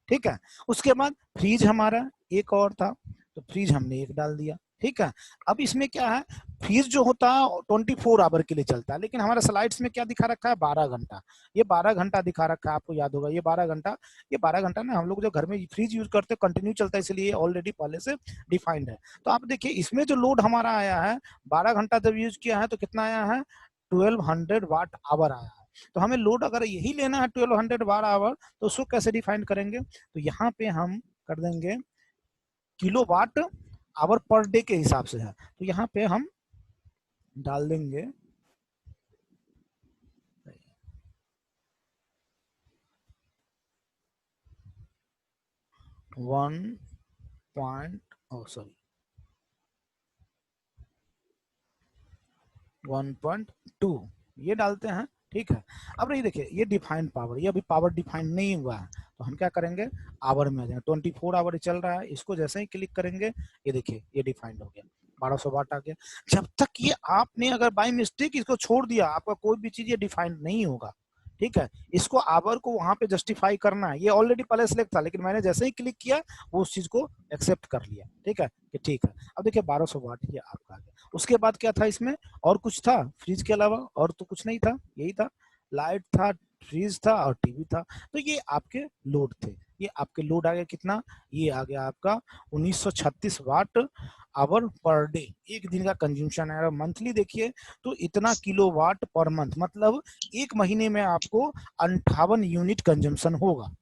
Speaker 1: ठीक है। उसके बाद फ्रीज हमारा एक और था, तो फ्रीज हमने एक डाल दिया। ठीक है। अब इसमें क्या है, फ्रीज जो होता है 24 आवर के लिए चलता है, लेकिन हमारे स्लाइड्स में क्या दिखा रखा है, 12 घंटा। ये 12 घंटा दिखा रखा है, आपको याद होगा ये 12 घंटा। ये 12 घंटा ना हम लोग जो घर में फ्रिज यूज करते हैं कंटिन्यू चलता है, इसलिए ऑलरेडी पहले से डिफाइंड है। तो आप देखिए इसमें जो लोड हमारा आया है 12 घंटा जब यूज किया है तो कितना आया है, 1200 वाट आवर आया है। तो हमें लोड अगर यही लेना है 1200 वाट आवर, तो उसको कैसे डिफाइन करेंगे? तो यहाँ पे हम कर देंगे kilowatt hour per day के हिसाब से है। तो यहाँ पे हम डाल देंगे 1.2 ये डालते हैं। ठीक है। अब ये देखिए ये डिफाइंड पावर, ये अभी पावर डिफाइंड नहीं हुआ है, तो हम क्या करेंगे, आवर में आ जाएंगे। 24 आवर चल रहा है, इसको जैसे ही क्लिक करेंगे ये देखिए ये डिफाइंड हो गया, 1200 वाट आ गया। जब तक ये आपने अगर बाय मिस्टेक इसको छोड़ दिया, आपका कोई भी चीज ये डिफाइंड नहीं होगा। ठीक है। इसको आवर को वहां पे जस्टिफाई करना है। ये ऑलरेडी पहले सिलेक्ट था, लेकिन मैंने जैसे ही क्लिक किया वो उस चीज को एक्सेप्ट कर लिया। ठीक है कि ठीक है। अब देखिए 1200 वाट ये आपका आ गया। उसके बाद क्या था इसमें, और कुछ था फ्रिज के अलावा? और तो कुछ नहीं था, यही था, लाइट था, फ्रिज था और टीवी था। तो ये आपके लोड थे। ये आपके लोड आ गया कितना, ये आ गया आपका 1936 वाट आवर पर डे। एक दिन का कंज्यूमशन है। मंथली देखिए तो इतना किलो वाट पर मंथ, मतलब एक महीने में आपको 58 यूनिट कंजम्पशन होगा।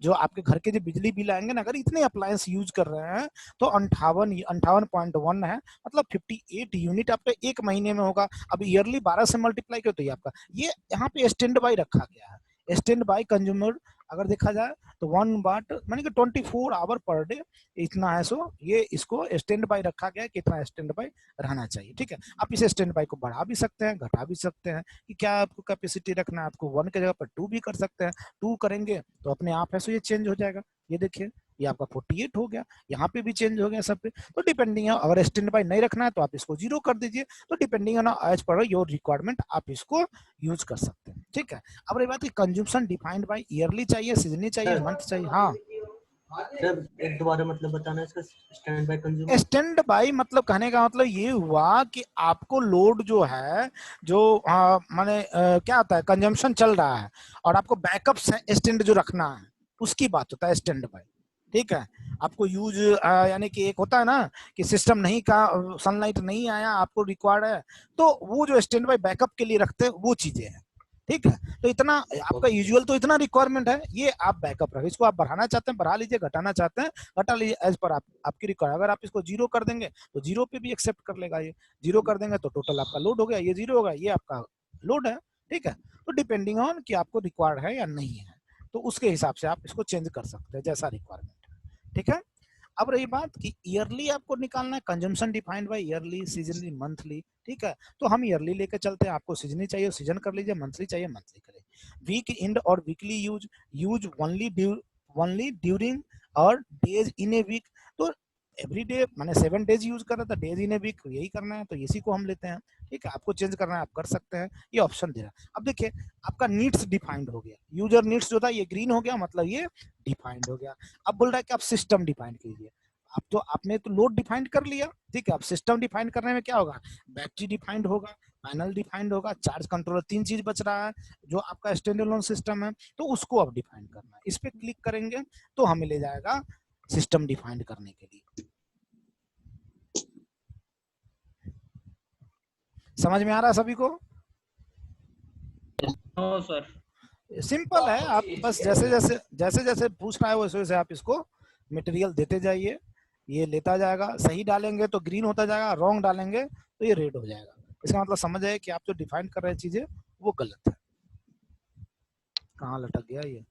Speaker 1: जो आपके घर के जो बिजली बिल आएंगे ना, अगर इतने अप्लायंस यूज कर रहे हैं तो 58.1 है, मतलब 58 यूनिट आपका एक महीने में होगा। अब ईयरली 12 से मल्टीप्लाई करो तो ये आपका, ये यहाँ पे स्टैंड बाई रखा गया है। स्टैंड बाई कंज्यूमर अगर देखा जाए तो 1 वाट माने कि 24 आवर पर डे इतना है। सो ये इसको स्टैंड बाई रखा गया है कि इतना स्टैंड बाई रहना चाहिए। ठीक है। आप इसे स्टैंड बाई को बढ़ा भी सकते हैं, घटा भी सकते हैं, कि क्या आपको कैपेसिटी रखना है, आपको 1 की जगह पर 2 भी कर सकते हैं। 2 करेंगे तो अपने आप है सो ये चेंज हो जाएगा। ये देखिए ये आपका 48 हो गया, यहाँ पे भी चेंज हो गया सब पे। तो डिपेंडिंग है, अगर स्टैंड बाई नहीं रखना है तो आप इसको 0 कर दीजिए। तो depending on as per your requirement आप इसको यूज कर सकते हैं। ठीक है। अब रही बात की कंजम्पशन डिफाइंड बाय ईयरली चाहिए, सीजनली चाहिए, मंथ चाहिए। हाँ
Speaker 4: सर एक दोबारा मतलब बताना इसका, stand by consumer.
Speaker 1: Stand by मतलब कहने का मतलब ये हुआ कि आपको लोड जो है, जो माने क्या होता है, कंजम्पशन चल रहा है और आपको बैकअप स्टैंड जो रखना है उसकी बात होता है स्टैंड बाई। ठीक है। आपको यूज यानी कि एक होता है ना कि सिस्टम नहीं का, सनलाइट नहीं आया, आपको रिक्वायर्ड है, तो वो जो स्टैंड बाई बैकअप के लिए रखते हैं वो चीजें हैं। ठीक है। तो इतना आपका यूजुअल तो इतना रिक्वायरमेंट है, ये आप बैकअप रखें। इसको आप बढ़ाना चाहते हैं बढ़ा लीजिए, घटाना चाहते हैं घटा लीजिए, एज पर आपकी रिक्वायरमेंट। अगर आप इसको 0 कर देंगे तो 0 पे भी एक्सेप्ट कर लेगा। ये 0 कर देंगे तो टोटल आपका लोड हो गया, ये 0 होगा, ये आपका लोड है। ठीक है। तो डिपेंडिंग ऑन कि आपको रिक्वायर्ड है या नहीं है, तो उसके हिसाब से आप इसको चेंज कर सकते हैं जैसा रिक्वायरमेंट है। ठीक है। अब रही बात कि ईयरली आपको निकालना है, consumption defined by yearly, seasonally, monthly. ठीक है। तो हम ईयरली लेके चलते हैं। आपको सीजनली चाहिए सीजन कर लीजिए, मंथली चाहिए मंथली करें। वीक एंड और वीकली यूज ओनली ड्यूरिंग और डेज इन ए वीक। तो एवरी डे माने 7 डेज यूज कर रहा था, डेज इन ए वीक यही करना है, तो इसी को हम लेते हैं। ठीक है। आपको चेंज करना है आप कर सकते हैं, ये ऑप्शन दे रहा है। अब देखिए आपका नीड्स डिफाइंड हो गया, यूजर नीड्स जो था ये ग्रीन हो गया, मतलब ये डिफाइंड हो गया। अब बोल रहा है कि आप सिस्टम डिफाइंड कीजिए। अब तो आपने तो लोड डिफाइंड कर लिया। ठीक है। अब सिस्टम डिफाइंड करने में क्या होगा, बैटरी डिफाइंड होगा, पैनल डिफाइंड होगा, चार्ज कंट्रोलर, 3 चीज बच रहा है जो आपका स्टैंड अलोन सिस्टम है, तो उसको अब डिफाइन करना है। इस पे क्लिक करेंगे तो हमें ले जाएगा सिस्टम डिफाइंड करने के लिए। समझ में आ रहा है सभी को?
Speaker 2: No sir.
Speaker 1: सिंपल है। आप बस जैसे जैसे पूछ रहा है वैसे वैसे आप इसको मटेरियल देते जाइए। ये लेता जाएगा, सही डालेंगे तो ग्रीन होता जाएगा, रॉन्ग डालेंगे तो ये रेड हो जाएगा। इसका मतलब समझ आए कि आप जो डिफाइन कर रहे हैं चीजें वो गलत है। कहाँ लटक गया ये?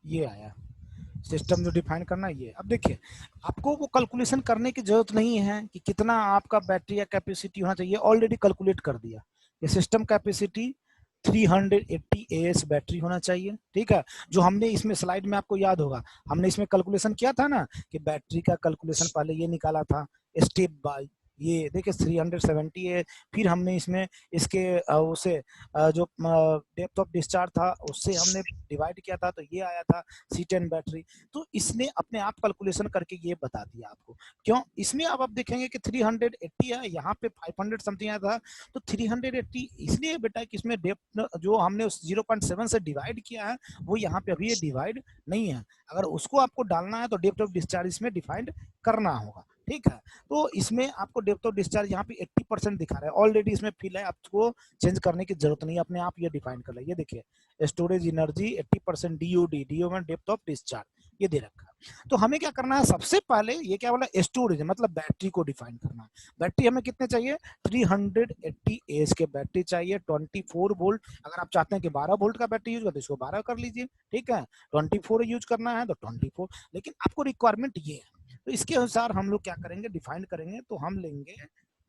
Speaker 1: ये आया सिस्टम जो डिफाइन करना है ये। अब देखिए आपको वो कैलकुलेशन करने की जरूरत नहीं है कि कितना आपका बैटरी या कैपेसिटी होना चाहिए, ऑलरेडी कैलकुलेट कर दिया। ये सिस्टम कैपेसिटी 380 AH बैटरी होना चाहिए, ठीक है। जो हमने इसमें स्लाइड में आपको याद होगा, हमने इसमें कैलकुलेशन किया था ना कि बैटरी का कैलकुलेशन पहले ये निकाला था स्टेप बाय, ये देखिए 370 है। फिर हमने इसमें इसके उसे जो डेप्थ ऑफ डिस्चार्ज था उससे हमने डिवाइड किया था, तो ये आया था C10 बैटरी। तो इसने अपने आप कैलकुलेशन करके ये बता दिया आपको। क्यों? इसमें अब आप देखेंगे कि 380 है, यहाँ पे 500 समथिंग आया था, तो 380 इसलिए बेटा कि इसमें डेप्थ जो हमने उस 0.7 से डिवाइड किया है वो यहाँ पे अभी ये डिवाइड नहीं है। अगर उसको आपको डालना है तो डेप्थ ऑफ डिस्चार्ज इसमें डिफाइंड करना होगा, ठीक है। तो इसमें आपको डेप्थ ऑफ डिस्चार्ज यहाँ पे 80% दिखा रहा है, ऑलरेडी इसमें फिल है, आपको चेंज करने की जरूरत नहीं है, अपने आप ये डिफाइन कर ले। ये देखिए स्टोरेज एनर्जी 80% DOD, DO में डेप्थ ऑफ डिस्चार्ज ये दे रखा है। तो हमें क्या करना है, सबसे पहले ये क्या बोला, स्टोरेज मतलब बैटरी को डिफाइन करना है। बैटरी हमें कितने चाहिए, 380 AH के बैटरी चाहिए, 24 वोल्ट। अगर आप चाहते हैं कि 12 वोल्ट का बैटरी यूज कर तो इसको 12 कर लीजिए, ठीक है। 24 यूज करना है तो 24, लेकिन आपको रिक्वायरमेंट ये है तो इसके अनुसार हम लोग क्या करेंगे, डिफाइन करेंगे। तो हम लेंगे,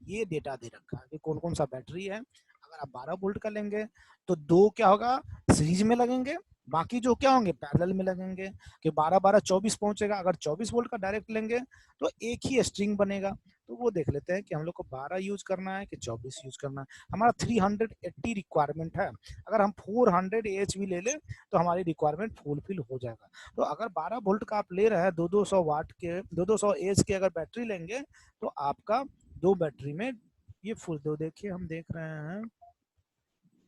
Speaker 1: ये डेटा दे रखा है कि कौन कौन सा बैटरी है। अगर आप 12 वोल्ट का लेंगे तो 2 क्या होगा, सीरीज में लगेंगे, बाकी जो क्या होंगे पैरेलल में लगेंगे, कि 12 12 24 पहुंचेगा। अगर 24 वोल्ट का डायरेक्ट लेंगे तो एक ही स्ट्रिंग बनेगा। तो वो देख लेते हैं कि हम लोग को 12 यूज करना है कि 24 यूज करना है। हमारा 380 रिक्वायरमेंट है, अगर हम 400 AH भी ले लें तो हमारी रिक्वायरमेंट फुलफिल हो जाएगा। तो अगर 12 वोल्ट का आप ले रहे हैं, 200 वाट के 200 AH की अगर बैटरी लेंगे तो आपका 2 बैटरी में ये फुल दो। देखिए हम देख रहे हैं,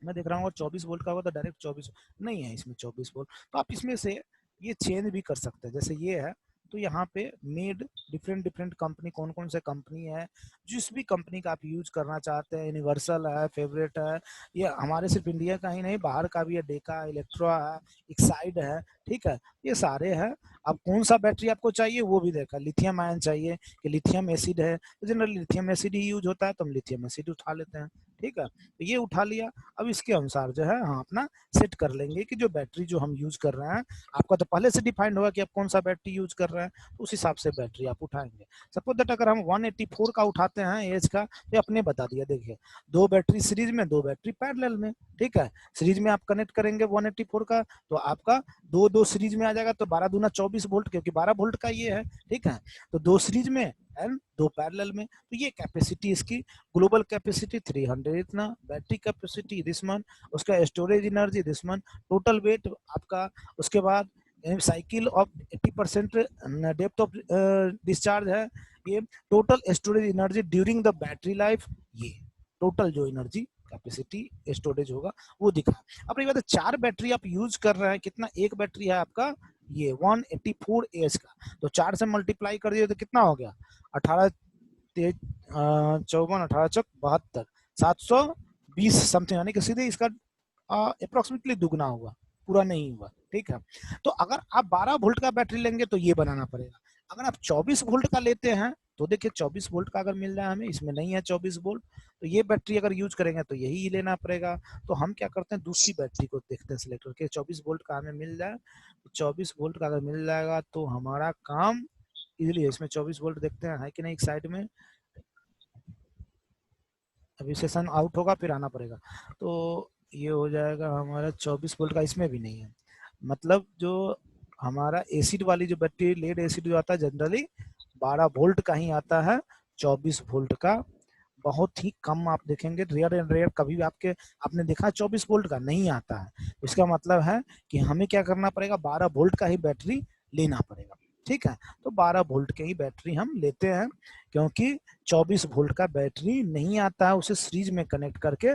Speaker 1: मैं देख रहा हूँ, 24 वोल्ट का होगा तो डायरेक्ट 24 नहीं है इसमें 24 वोल्ट। तो आप इसमें से ये चेंज भी कर सकते हैं, जैसे ये है तो यहाँ पे मेड डिफरेंट कंपनी, कौन कौन से कंपनी है, जिस भी कंपनी का आप यूज करना चाहते हैं, यूनिवर्सल है, फेवरेट है, ये हमारे सिर्फ इंडिया का ही नहीं बाहर का भी है, डेका, इलेक्ट्रा है, एक्साइड है, ठीक है, ये सारे हैं। अब कौन सा बैटरी आपको चाहिए वो भी देखा, लिथियम आयन चाहिए कि लिथियम एसिड है, तो जनरली लिथियम एसिड ही यूज होता है तो हम लिथियम एसिड उठा लेते हैं, ठीक है। तो ये उठा लिया। अब इसके अनुसार जो है हम अपना सेट कर लेंगे कि जो बैटरी जो हम यूज कर रहे हैं, आपका तो पहले से डिफाइंड होगा कि आप कौन सा बैटरी यूज कर रहे हैं, तो उस हिसाब से बैटरी आप उठाएंगे। सपोज दैट अगर हम 184 का उठाते हैं एज का, तो अपने बता दिया, देखिए 2 बैटरी सीरीज में, 2 बैटरी पैरेलल में, ठीक है। सीरीज में आप कनेक्ट करेंगे 184 का तो आपका 2 सीरीज में आ जाएगा, तो 12 दूना 24 वोल्ट, क्योंकि 12 वोल्ट का ये है, ठीक है। तो 2 सीरीज में एंड 2 पैरेलल में। तो ये कैपेसिटी इसकी, ग्लोबल कैपेसिटी 300 इतना, बैटरी कैपेसिटी दिस वन, उसका storage energy this one, total weight आपका, उसके बाद cycle of 80% depth of discharge है, ये total storage energy during the battery life, ये टोटल जो एनर्जी कैपेसिटी स्टोरेज होगा वो दिखा। अब ये बात है 4 बैटरी आप यूज कर रहे हैं, कितना, एक बैटरी है आपका ये 184 AH का, तो 4 से मल्टीप्लाई कर दिए तो कितना हो गया, 18 54 18 चौक 72, 720 समथिंग, यानी कि सीधे इसका अप्रोक्सीमेटली दुगना हुआ, पूरा नहीं हुआ, ठीक है। तो अगर आप 12 वोल्ट का बैटरी लेंगे तो ये बनाना पड़ेगा। अगर आप 24 वोल्ट का लेते हैं तो देखिए 24 वोल्ट का अगर मिल रहा है हमें, इसमें नहीं है 24 वोल्ट, तो ये बैटरी अगर यूज करेंगे तो यही लेना पड़ेगा। तो हम क्या करते हैं, दूसरी बैटरी को देखते हैं सिलेक्ट करके, 24 वोल्ट का हमें मिल जाए, 24 वोल्ट का अगर मिल जाएगा तो हमारा काम इजीली। इसमें 24 वोल्ट देखते हैं है कि नहीं, एक साइड में अभी सेशन आउट होगा फिर आना पड़ेगा, तो ये हो जाएगा हमारा 24 वोल्ट का, इसमें भी नहीं है। मतलब जो हमारा एसिड वाली जो बैटरी, लेड एसिड जो आता है जनरली 12 वोल्ट का ही आता है, 24 वोल्ट का बहुत ही कम आप देखेंगे, रेयर एंड रेयर कभी भी आपने देखा 24 वोल्ट का नहीं आता है। इसका मतलब है कि हमें क्या करना पड़ेगा, 12 वोल्ट का ही बैटरी लेना पड़ेगा। ठीक है, तो 12 वोल्ट के ही बैटरी हम लेते हैं, क्योंकि 24 वोल्ट का बैटरी नहीं आता है, उसे सीरीज में कनेक्ट करके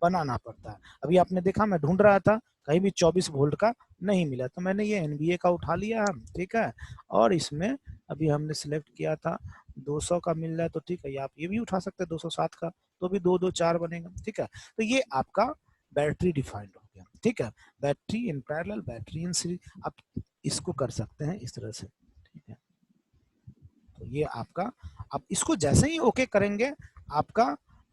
Speaker 1: बनाना पड़ता है। अभी आपने देखा मैं ढूंढ रहा था, कहीं भी 24 वोल्ट का नहीं मिला, तो मैंने ये NBA का उठा लिया है। ठीक है, और इसमें अभी हमने सिलेक्ट किया था 200 का मिल रहा है, तो ठीक है, आप ये भी उठा सकते हैं 207 का, तो भी 2 2 4 बनेगा। ठीक है, तो ये आपका बैटरी डिफाइंड हो गया। ठीक है, battery in parallel, battery in series, आप इसको कर सकते हैं इस तरह से। ठीक है, तो ये आपका, आप इसको जैसे ही ओके करेंगे आपका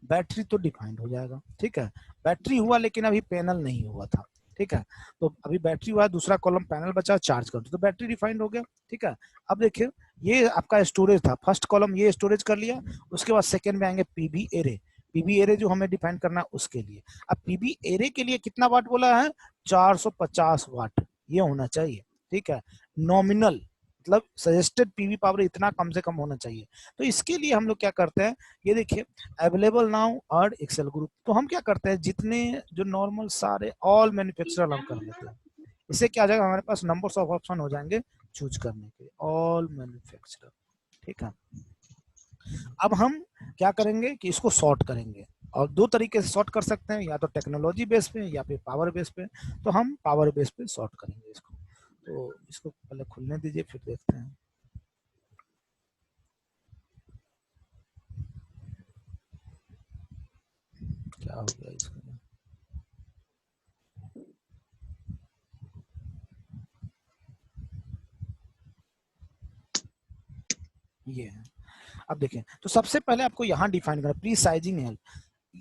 Speaker 1: बैटरी तो डिफाइंड हो जाएगा। ठीक है, बैटरी हुआ लेकिन अभी पैनल नहीं हुआ था। ठीक है, तो अभी बैटरी हुआ, दूसरा कॉलम पैनल बचा, चार्ज कर दो तो बैटरी डिफाइंड हो गया। ठीक है, अब देखिए ये आपका स्टोरेज था, फर्स्ट कॉलम ये स्टोरेज कर लिया, उसके बाद सेकंड में आएंगे पीबी एरे। पीबी एरे जो हमें डिफाइन करना है उसके लिए, अब पीबी एरे के लिए कितना वाट बोला है, 450 वाट ये होना चाहिए। ठीक है, नॉमिनल मतलब सजेस्टेड पीवी पावर इतना कम से कम होना चाहिए। तो इसके लिए हम लोग क्या करते हैं, ये देखिए अवेलेबल नाउ और एक्सेल ग्रुप, तो हम क्या करते हैं जितने जो नॉर्मल सारे ऑल मैन्युफैक्चरर हम कर लेते हैं। इससे क्या हो जाएगा, हमारे पास नंबर्स ऑफ ऑप्शन हो जाएंगे चूज करने के, ऑल मैन्युफैक्चरर। ठीक है, अब हम क्या करेंगे कि इसको सॉर्ट करेंगे, और दो तरीके से सॉर्ट कर सकते हैं, या तो टेक्नोलॉजी बेस पे या फिर पावर बेस पे। तो हम पावर बेस पे सॉर्ट करेंगे इसको, तो इसको पहले खुलने दीजिए फिर देखते हैं। क्या हो गया इसको, ये है। अब देखें, तो सबसे पहले आपको यहाँ डिफाइन करना प्री साइजिंग हेल्प।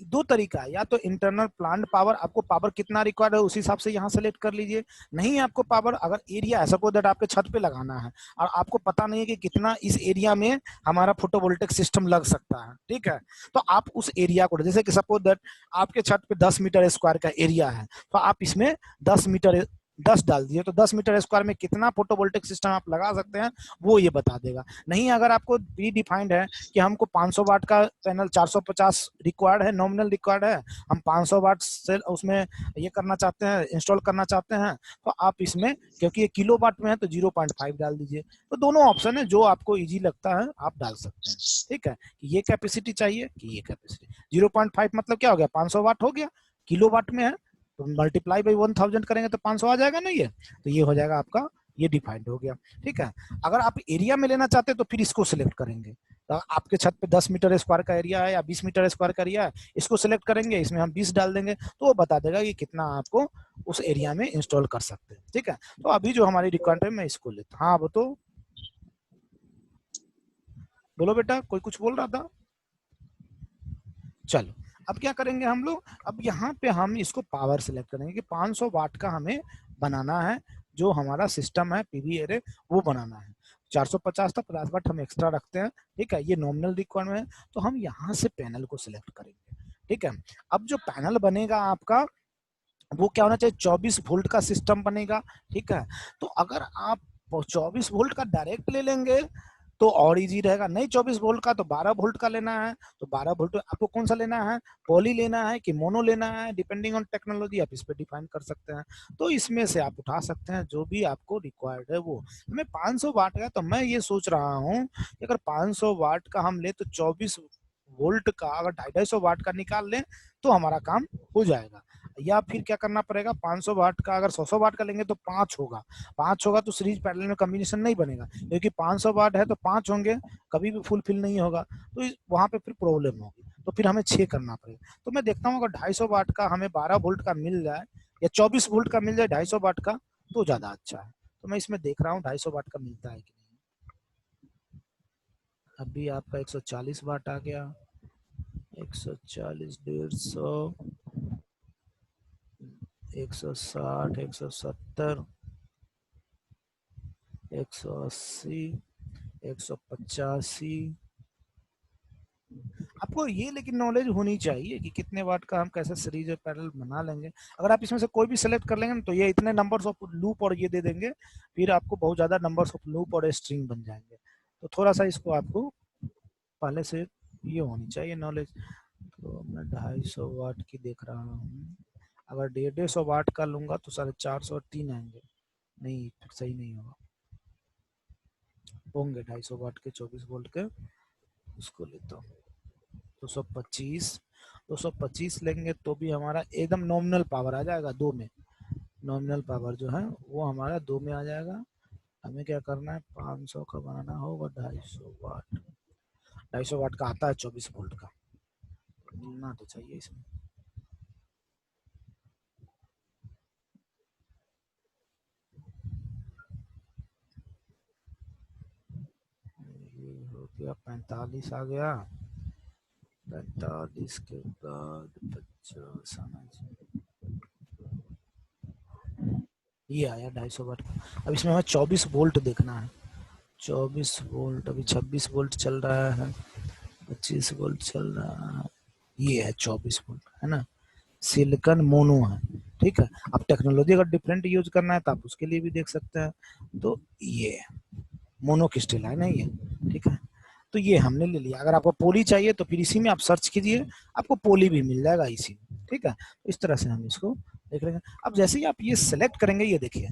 Speaker 1: दो तरीका है, या तो इंटरनल प्लांट पावर, आपको पावर कितना रिक्वायर्ड है उस हिसाब से यहाँ सेलेक्ट कर लीजिए। नहीं आपको पावर, अगर एरिया है सपोज दैट आपके छत पे लगाना है और आपको पता नहीं है कि कितना इस एरिया में हमारा फोटोवोल्टिक सिस्टम लग सकता है। ठीक है, तो आप उस एरिया को, जैसे कि सपोज दैट आपके छत पे 10 मीटर स्क्वायर का एरिया है, तो आप इसमें 10 डाल दिए, तो 10 मीटर स्क्वायर में कितना फोटोवोल्टिक सिस्टम आप लगा सकते हैं वो ये बता देगा। नहीं, अगर आपको प्री डिफाइंड है कि हमको 500 वाट का पैनल 450 रिक्वायर्ड है, नॉमिनल रिक्वायर्ड है, हम 500 वाट से उसमें ये करना चाहते हैं, इंस्टॉल करना चाहते हैं, तो आप इसमें, क्योंकि ये किलो वाट में है, तो 0.5 डाल दीजिए। तो दोनों ऑप्शन है, जो आपको इजी लगता है आप डाल सकते हैं। ठीक है, कि ये कैपेसिटी चाहिए कि ये कैपेसिटी। 0.5 मतलब क्या हो गया, 500 वाट हो गया, किलो वाट में है तो मल्टीप्लाई बाई 1000 करेंगे तो 500 आ जाएगा ना, ये तो ये हो जाएगा आपका, ये डिफाइंड हो गया। ठीक है, अगर आप एरिया में लेना चाहते हैं तो फिर इसको सिलेक्ट करेंगे, तो आपके छत पे 10 मीटर स्क्वायर का एरिया है या 20 मीटर स्क्वायर का एरिया है, इसको सिलेक्ट करेंगे, इसमें हम 20 डाल देंगे, तो वो बता देगा कि कितना आपको उस एरिया में इंस्टॉल कर सकते हैं। ठीक है, तो अभी जो हमारी रिक्वायरमेंट है मैं इसको लेता हूँ। हाँ वो तो बोलो बेटा, कोई कुछ बोल रहा था। चलो अब क्या करेंगे हम लोग, अब यहाँ पे हम इसको पावर सिलेक्ट करेंगे कि 500 वाट का हमें बनाना है, जो हमारा सिस्टम है पीवी एरे वो बनाना है। 450 था, 50 वाट हम एक्स्ट्रा रखते हैं। ठीक है, ये नॉमिनल रिक्वायरमेंट है, तो हम यहाँ से पैनल को सिलेक्ट करेंगे। ठीक है, अब जो पैनल बनेगा आपका वो क्या होना चाहिए, 24 वोल्ट का सिस्टम बनेगा। ठीक है, तो अगर आप 24 वोल्ट का डायरेक्ट ले लेंगे तो और इजी रहेगा, नहीं 24 वोल्ट का तो 12 वोल्ट का लेना है, तो 12 वोल्ट आपको कौन सा लेना है, पॉली लेना है कि मोनो लेना है, डिपेंडिंग ऑन टेक्नोलॉजी आप इस पे डिफाइन कर सकते हैं। तो इसमें से आप उठा सकते हैं जो भी आपको रिक्वायर्ड है वो। हमें 500 वाट का, तो मैं ये सोच रहा हूँ कि अगर 500 वाट का हम ले तो 24 वोल्ट का अगर 250 वाट का निकाल लें तो हमारा काम हो जाएगा। या फिर क्या करना पड़ेगा, 500 वाट का अगर 100 वाट का लेंगे तो 5 होगा, 5 होगा तो सीरीज पैरेलल में कॉम्बिनेशन नहीं बनेगा, क्योंकि 500 वाट है तो 5 होंगे, कभी भी फुलफिल नहीं होगा, तो वहां पे फिर प्रॉब्लम होगी, तो फिर हमें 6 करना पड़ेगा। तो मैं देखता हूँ अगर 250 वाट का हमें 12 वोल्ट का मिल जाए या 24 वोल्ट का मिल जाए 250 वाट का तो ज्यादा अच्छा है। तो मैं इसमें देख रहा हूँ 250 वाट का मिलता है कि नहीं। अभी आपका 140 वाट आ गया, 140, 150, 160, 170, 180, 185। आपको ये लेकिन नॉलेज होनी चाहिए कि कितने वाट का हम कैसे सीरीज और पैरेलल बना लेंगे। अगर आप इसमें से कोई भी सेलेक्ट कर लेंगे तो ये इतने नंबर्स ऑफ लूप और ये दे देंगे, फिर आपको बहुत ज्यादा नंबर्स ऑफ लूप और स्ट्रिंग बन जाएंगे। तो थोड़ा सा इसको आपको पहले से ये होनी चाहिए नॉलेज। तो मैं 250 वाट की देख रहा हूँ, अगर 150 वाट का लूंगा तो 450 आएंगे, नहीं फिर सही नहीं होगा। होंगे 250 वाट के 24 वोल्ट के, उसको लेता हूँ 225 लेंगे तो भी हमारा एकदम नॉमिनल पावर आ जाएगा 2 में। नॉमिनल पावर जो है वो हमारा 2 में आ जाएगा। हमें क्या करना है, 500 का बनाना होगा 250 वाट का आता है 24 वोल्ट का, मिलना तो चाहिए इसमें। ये हो गया 45 आ गया, 45 के बाद 50 आना चाहिए, ये आया 250 वाट का। अब इसमें हमें 24 वोल्ट देखना है, 24 वोल्ट, अभी 26 वोल्ट चल रहा है, 25 वोल्ट चल रहा है, ये है 24 वोल्ट, है ना, सिलिकॉन मोनो है, ठीक है। अब टेक्नोलॉजी अगर डिफरेंट यूज करना है तो आप उसके लिए भी देख सकते हैं। तो ये मोनो क्रिस्टल है ना ये, ठीक है। तो ये हमने ले लिया। अगर आपको पोली चाहिए तो फिर इसी में आप सर्च कीजिए, आपको पोली भी मिल जाएगा इसी में, ठीक है। इस तरह से हम इसको देख लेंगे। अब जैसे ही आप ये सेलेक्ट करेंगे, ये देखिए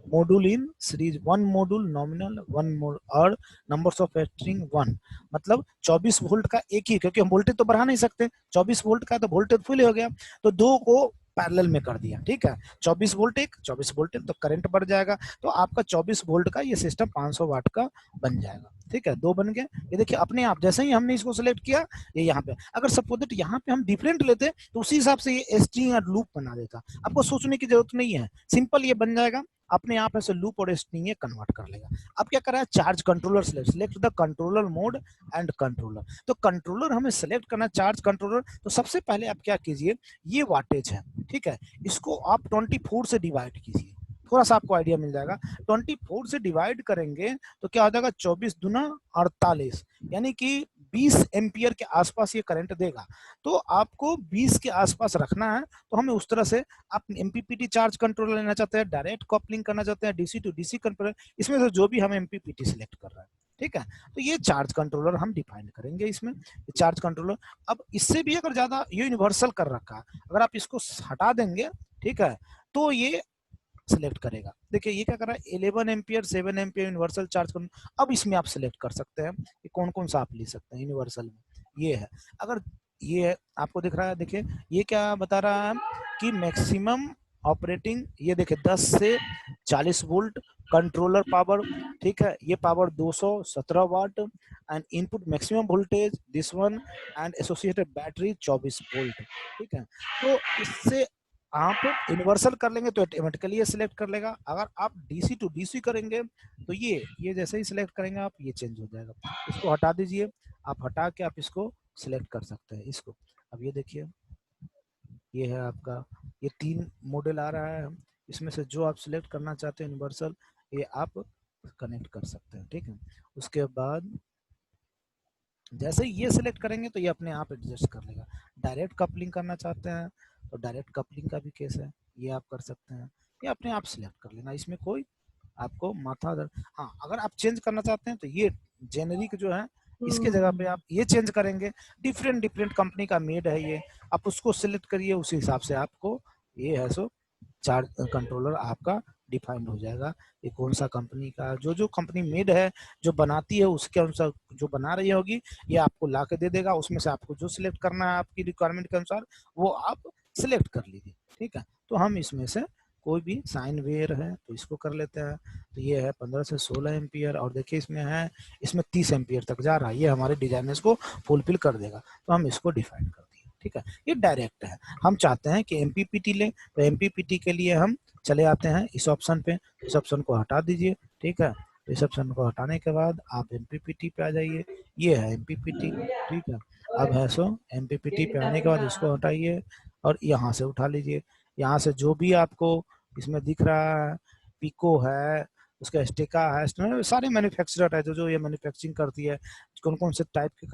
Speaker 1: module in series 1 module nominal 1 और नंबर्स ऑफ स्ट्रिंग 1, मतलब 24 वोल्ट का एक ही, क्योंकि हम वोल्टेज तो बढ़ा नहीं सकते, 24 वोल्ट का तो वोल्टेज फुल हो गया, तो 2 को पैरेलल में कर दिया, ठीक है। 24 वोल्ट एक, 24 वोल्ट तो करंट बढ़ जाएगा, तो आपका 24 वोल्ट का ये सिस्टम 500 वाट का बन जाएगा, ठीक है। 2 बन गए, ये देखिए अपने आप, जैसे ही हमने इसको सिलेक्ट किया ये यहाँ पे, अगर सपोज दैट यहाँ पे हम डिफरेंट लेते तो उसी हिसाब से ये स्ट्रिंग और लूप बना देता, आपको सोचने की जरूरत नहीं है, सिंपल ये बन जाएगा अपने आप, ऐसे लूप और स्ट्रिंग ये कन्वर्ट कर लेगा। अब क्या कर रहा है, charge controller select the controller mode and controller, तो कंट्रोलर हमें सिलेक्ट करना, चार्ज कंट्रोलर। तो सबसे पहले आप क्या कीजिए, ये वाटेज है, ठीक है, इसको आप 24 से डिवाइड कीजिए, थोड़ा सा आपको आइडिया मिल जाएगा। 24 से डिवाइड करेंगे तो क्या हो जाएगा, 24 दूना 48, यानी कि 20 एम्पियर के आसपास ये करंट देगा। तो आपको 20 के आसपास रखना है, तो हमें उस तरह से, आप एमपीपीटी चार्ज कंट्रोलर लेना चाहते हैं, डायरेक्ट कपलिंग करना चाहते हैं, डीसी टू डीसी कंट्रोलर, इसमें से जो भी हम एमपीपीटी सिलेक्ट कर रहे हैं, ठीक है। तो ये चार्ज कंट्रोलर हम डिफाइन करेंगे इसमें, चार्ज कंट्रोलर। अब इससे भी अगर ज्यादा, ये यूनिवर्सल कर रखा है, अगर आप इसको हटा देंगे, ठीक है, तो ये सिलेक्ट करेगा। देखिए ये क्या कर रहा है, 11 ampere 7 ampere universal charge controller. अब इसमें आप सिलेक्ट कर सकते हैं कि कौन कौन सा आप ले सकते हैं यूनिवर्सल में, ये है। अगर ये आपको दिख रहा है, देखिए ये क्या बता रहा है कि मैक्सिमम ऑपरेटिंग, ये देखिए 10 से 40 वोल्ट कंट्रोलर पावर, ठीक है, ये power 217 watt and input maximum voltage this one and associated battery 24 volt, ठीक है। तो इससे आप यूनिवर्सल कर लेंगे तो ऑटोमेटिकली ये सिलेक्ट कर लेगा। अगर आप डीसी टू डीसी करेंगे तो ये जैसे ही सिलेक्ट करेंगे आप, ये चेंज हो जाएगा। इसको हटा दीजिए, आप हटा के आप इसको सिलेक्ट कर सकते हैं इसको। अब ये देखिए, ये है आपका, ये 3 मॉडल आ रहा है, इसमें से जो आप सिलेक्ट करना चाहते हैं यूनिवर्सल, ये आप कनेक्ट कर सकते हैं, ठीक है। उसके बाद जैसे ही ये सिलेक्ट करेंगे तो ये अपने आप एडजस्ट कर लेगा। डायरेक्ट कपलिंग करना चाहते हैं तो डायरेक्ट कपलिंग का भी केस है, ये आप कर सकते हैं, ये अपने आप सिलेक्ट कर लेना, इसमें कोई आपको माथा दर्द। हाँ, अगर आप चेंज करना चाहते हैं तो ये जेनेरिक जो है, इसके जगह पे आप ये चेंज करेंगे, डिफरेंट कंपनी का मेड है ये, आप उसको सिलेक्ट करिए, उसी हिसाब से आपको ये है सो चार्ज कंट्रोलर आपका डिफाइंड हो जाएगा, ये कौन सा कंपनी का, जो कंपनी मेड है, जो बनाती है, उसके अनुसार जो बना रही होगी ये आपको ला के दे देगा। उसमें से आपको जो सिलेक्ट करना है आपकी रिक्वायरमेंट के अनुसार वो आप सिलेक्ट कर लीजिए, ठीक है। तो हम इसमें से कोई भी साइन वेयर है तो इसको कर लेते हैं। तो ये है 15 से 16 एम्पियर, और देखिए इसमें है, इसमें 30 एम्पियर तक जा रहा है, ये हमारे डिजाइनर्स को फुलफिल कर देगा, तो हम इसको डिफाइन कर दिए, ठीक है। ये डायरेक्ट है। हम चाहते हैं कि एमपीपीटी लें, तो एमपीपीटी के लिए हम चले आते हैं इस ऑप्शन पे, इस ऑप्शन को हटा दीजिए, ठीक है। इस ऑप्शन को हटाने के बाद आप एमपीपीटी पे आ जाइए, ये है एमपीपीटी, ठीक है। अब है सो एमपीपीटी पे आने के बाद इसको हटाइए और यहाँ से उठा लीजिए। यहाँ से जो भी आपको इसमें दिख रहा है, पिको है, उसका स्टिका है, सारे मैन्युफैक्चरर है, जो ये मैन्युफैक्चरिंग करती है, कौन कौन से टाइप के